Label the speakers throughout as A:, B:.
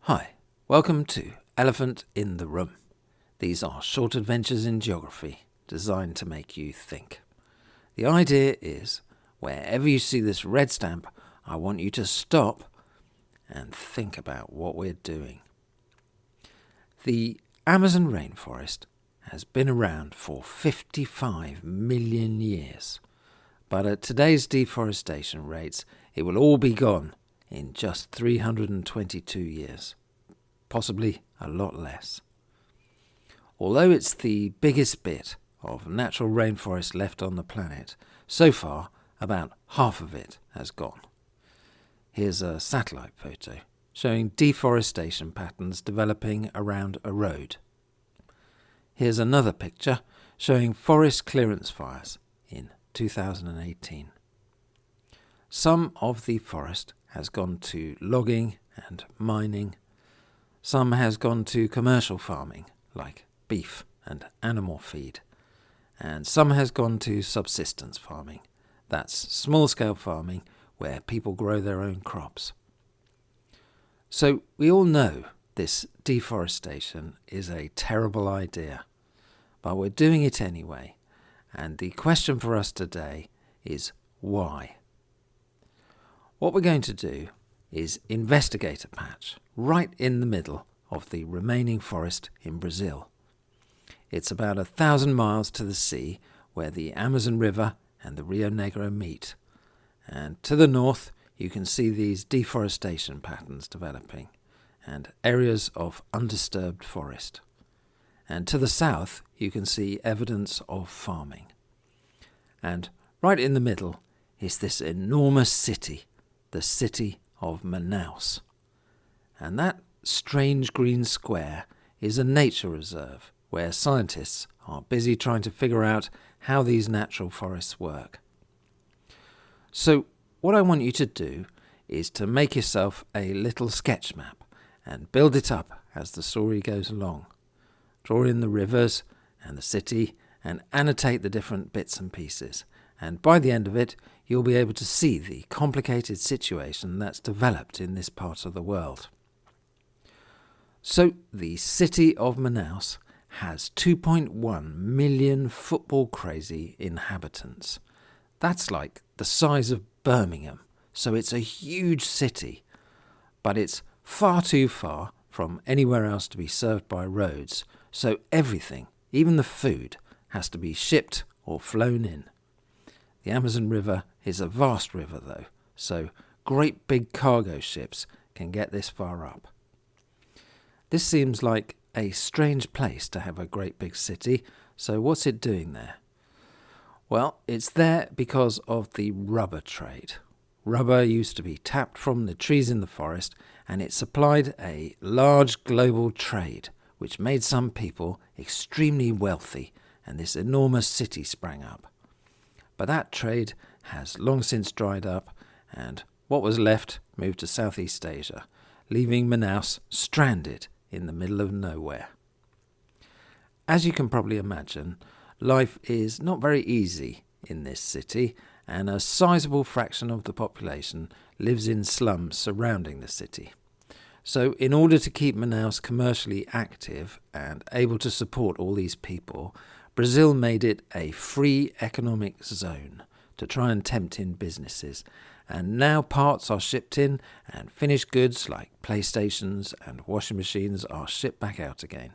A: Hi, welcome to Elephant in the Room. These are short adventures in geography designed to make you think. The idea is, wherever you see this red stamp, I want you to stop and think about what we're doing. The Amazon rainforest has been around for 55 million years, but at today's deforestation rates, it will all be gone in just 322 years, possibly a lot less. Although it's the biggest bit of natural rainforest left on the planet, so far about half of it has gone. Here's a satellite photo showing deforestation patterns developing around a road. Here's another picture showing forest clearance fires in 2018. Some of the forest has gone to logging and mining. Some has gone to commercial farming, like beef and animal feed. And some has gone to subsistence farming. That's small-scale farming where people grow their own crops. So we all know this deforestation is a terrible idea, but we're doing it anyway. And the question for us today is why? What we're going to do is investigate a patch right in the middle of the remaining forest in Brazil. It's about 1,000 miles to the sea where the Amazon River and the Rio Negro meet. And to the north, you can see these deforestation patterns developing and areas of undisturbed forest. And to the south, you can see evidence of farming. And right in the middle is this enormous city, the city of Manaus. And that strange green square is a nature reserve where scientists are busy trying to figure out how these natural forests work. So what I want you to do is to make yourself a little sketch map and build it up as the story goes along. Draw in the rivers and the city and annotate the different bits and pieces. And by the end of it, you'll be able to see the complicated situation that's developed in this part of the world. So the city of Manaus has 2.1 million football-crazy inhabitants. That's like the size of Birmingham, so it's a huge city. But it's far too far from anywhere else to be served by roads, so everything, even the food, has to be shipped or flown in. The Amazon River is a vast river though, so great big cargo ships can get this far up. This seems like a strange place to have a great big city, so what's it doing there? Well, it's there because of the rubber trade. Rubber used to be tapped from the trees in the forest, and it supplied a large global trade, which made some people extremely wealthy, and this enormous city sprang up. But that trade has long since dried up, and what was left moved to Southeast Asia, leaving Manaus stranded in the middle of nowhere. As you can probably imagine, life is not very easy in this city, and a sizable fraction of the population lives in slums surrounding the city. So in order to keep Manaus commercially active and able to support all these people, Brazil made it a free economic zone to try and tempt in businesses, and now parts are shipped in and finished goods like PlayStations and washing machines are shipped back out again.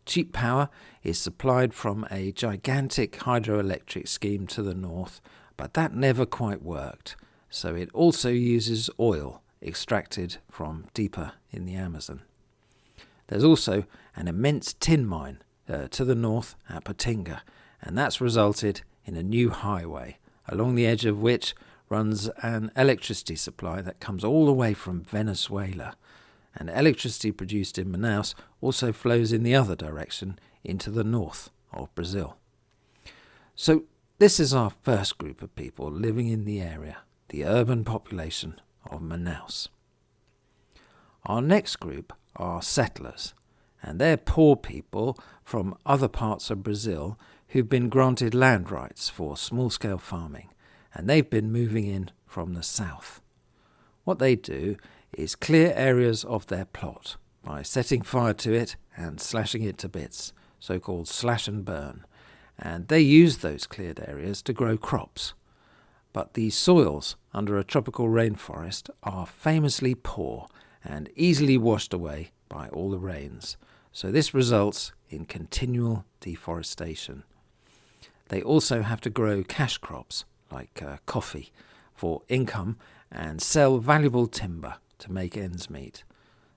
A: Cheap power is supplied from a gigantic hydroelectric scheme to the north, but that never quite worked, so it also uses oil extracted from deeper in the Amazon. There's also an immense tin mine to the north at Patinga, and that's resulted in a new highway, along the edge of which runs an electricity supply that comes all the way from Venezuela. And electricity produced in Manaus also flows in the other direction into the north of Brazil. So this is our first group of people living in the area, the urban population of Manaus. Our next group are settlers, and they're poor people from other parts of Brazil who've been granted land rights for small-scale farming, and they've been moving in from the south. What they do is clear areas of their plot by setting fire to it and slashing it to bits, so-called slash and burn. And they use those cleared areas to grow crops. But the soils under a tropical rainforest are famously poor and easily washed away by all the rains. So this results in continual deforestation. They also have to grow cash crops like coffee for income and sell valuable timber to make ends meet.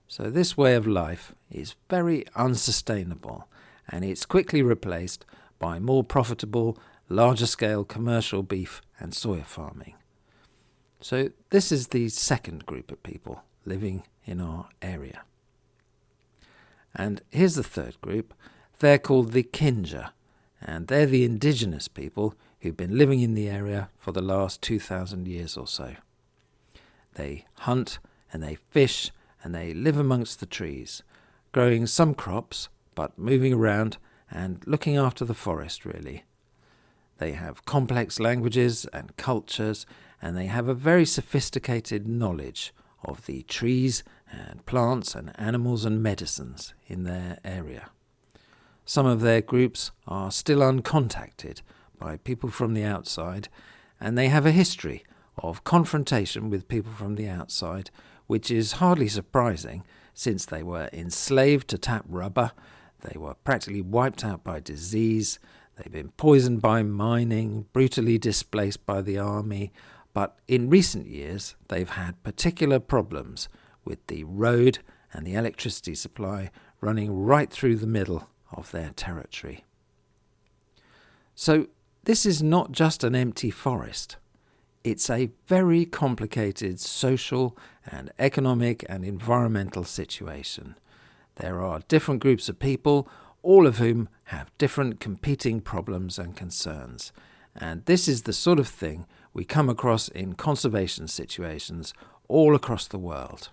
A: So this way of life is very unsustainable, and it's quickly replaced by more profitable, larger scale commercial beef and soya farming. So this is the second group of people living in our area. And here's the third group. They're called the Kinja, and they're the indigenous people who've been living in the area for the last 2,000 years or so. They hunt and they fish and they live amongst the trees, growing some crops but moving around and looking after the forest really. They have complex languages and cultures, and they have a very sophisticated knowledge of the trees and plants and animals and medicines in their area. Some of their groups are still uncontacted by people from the outside, and they have a history of confrontation with people from the outside, which is hardly surprising since they were enslaved to tap rubber, they were practically wiped out by disease, they've been poisoned by mining, brutally displaced by the army, but in recent years they've had particular problems with the road and the electricity supply running right through the middle of their territory. So this is not just an empty forest. It's a very complicated social and economic and environmental situation. There are different groups of people, all of whom have different competing problems and concerns. And this is the sort of thing we come across in conservation situations all across the world.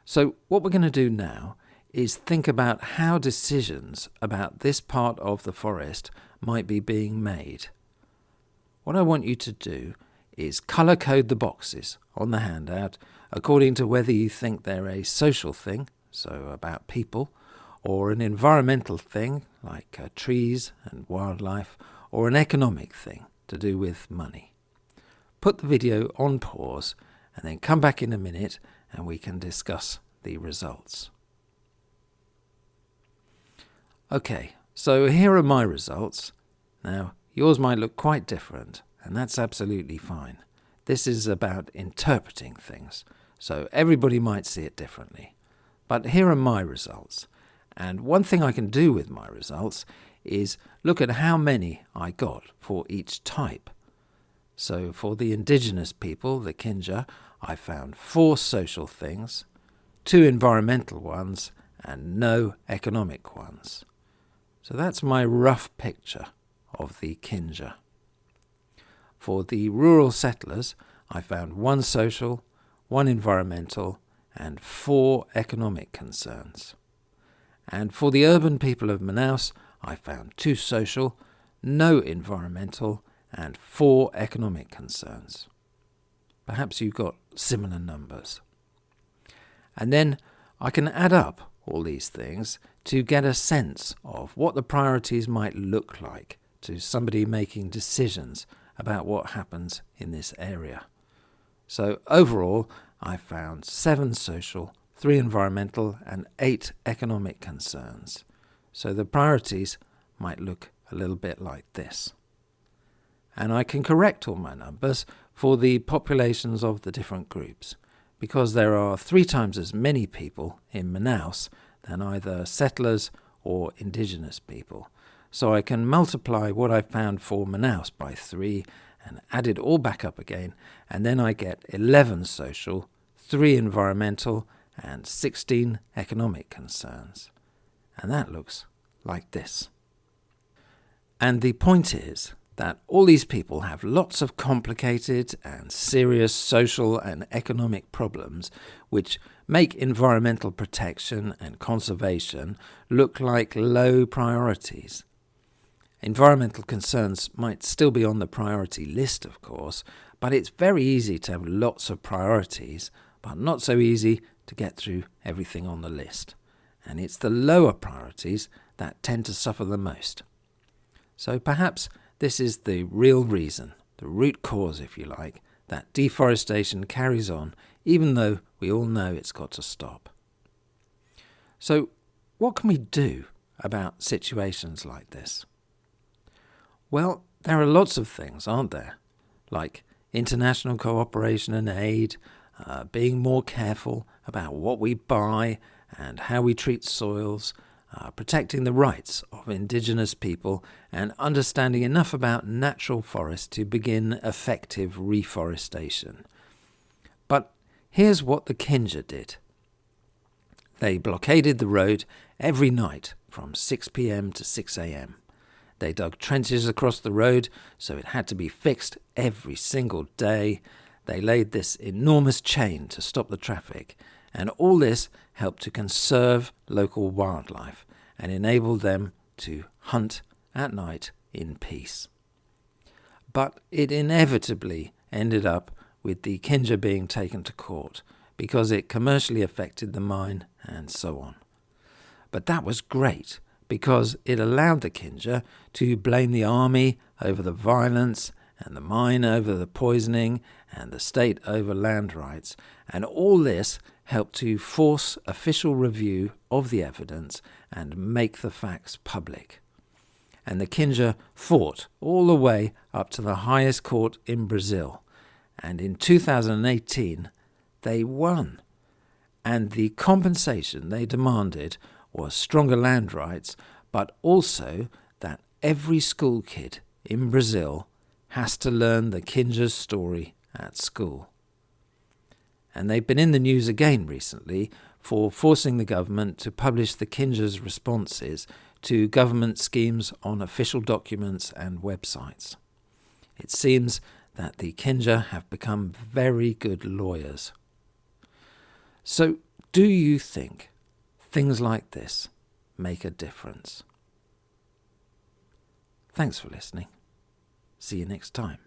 A: So what we're going to do now is think about how decisions about this part of the forest might be being made. What I want you to do is colour code the boxes on the handout according to whether you think they're a social thing, so about people, or an environmental thing like trees and wildlife, or an economic thing to do with money. Put the video on pause and then come back in a minute and we can discuss the results. Okay, so here are my results. Now, yours might look quite different, and that's absolutely fine. This is about interpreting things, so everybody might see it differently. But here are my results, and one thing I can do with my results is look at how many I got for each type. So for the indigenous people, the Kinja, I found 4 social things, 2 environmental ones, and no economic ones. So that's my rough picture of the Kinja. For the rural settlers, I found 1 social, 1 environmental, and 4 economic concerns. And for the urban people of Manaus, I found 2 social, no environmental, and 4 economic concerns. Perhaps you got similar numbers. And then I can add up all these things to get a sense of what the priorities might look like to somebody making decisions about what happens in this area. So overall, I found 7 social, 3 environmental, and 8 economic concerns. So the priorities might look a little bit like this. And I can correct all my numbers for the populations of the different groups, because there are 3 times as many people in Manaus than either settlers or indigenous people. So I can multiply what I found for Manaus by 3 and add it all back up again, and then I get 11 social, 3 environmental, and 16 economic concerns. And that looks like this. And the point is that all these people have lots of complicated and serious social and economic problems which make environmental protection and conservation look like low priorities. Environmental concerns might still be on the priority list, of course, but it's very easy to have lots of priorities but not so easy to get through everything on the list. And it's the lower priorities that tend to suffer the most. So perhaps this is the real reason, the root cause, if you like, that deforestation carries on, even though we all know it's got to stop. So what can we do about situations like this? Well, there are lots of things, aren't there? Like international cooperation and aid, being more careful about what we buy and how we treat soils, protecting the rights of indigenous people, and understanding enough about natural forests to begin effective reforestation. But here's what the Kinja did. They blockaded the road every night from 6 p.m. to 6 a.m. They dug trenches across the road, so it had to be fixed every single day. They laid this enormous chain to stop the traffic, and all this helped to conserve local wildlife and enabled them to hunt at night in peace. But it inevitably ended up with the Kinja being taken to court because it commercially affected the mine and so on. But that was great, because it allowed the Kinja to blame the army over the violence and the mine over the poisoning and the state over land rights, and all this helped to force official review of the evidence and make the facts public. And the Kinja fought all the way up to the highest court in Brazil, and in 2018 they won. And the compensation they demanded was stronger land rights, but also that every school kid in Brazil has to learn the Kinja's story at school. And they've been in the news again recently for forcing the government to publish the Kinja's responses to government schemes on official documents and websites. It seems that the Kinja have become very good lawyers. So, do you think things like this make a difference? Thanks for listening. See you next time.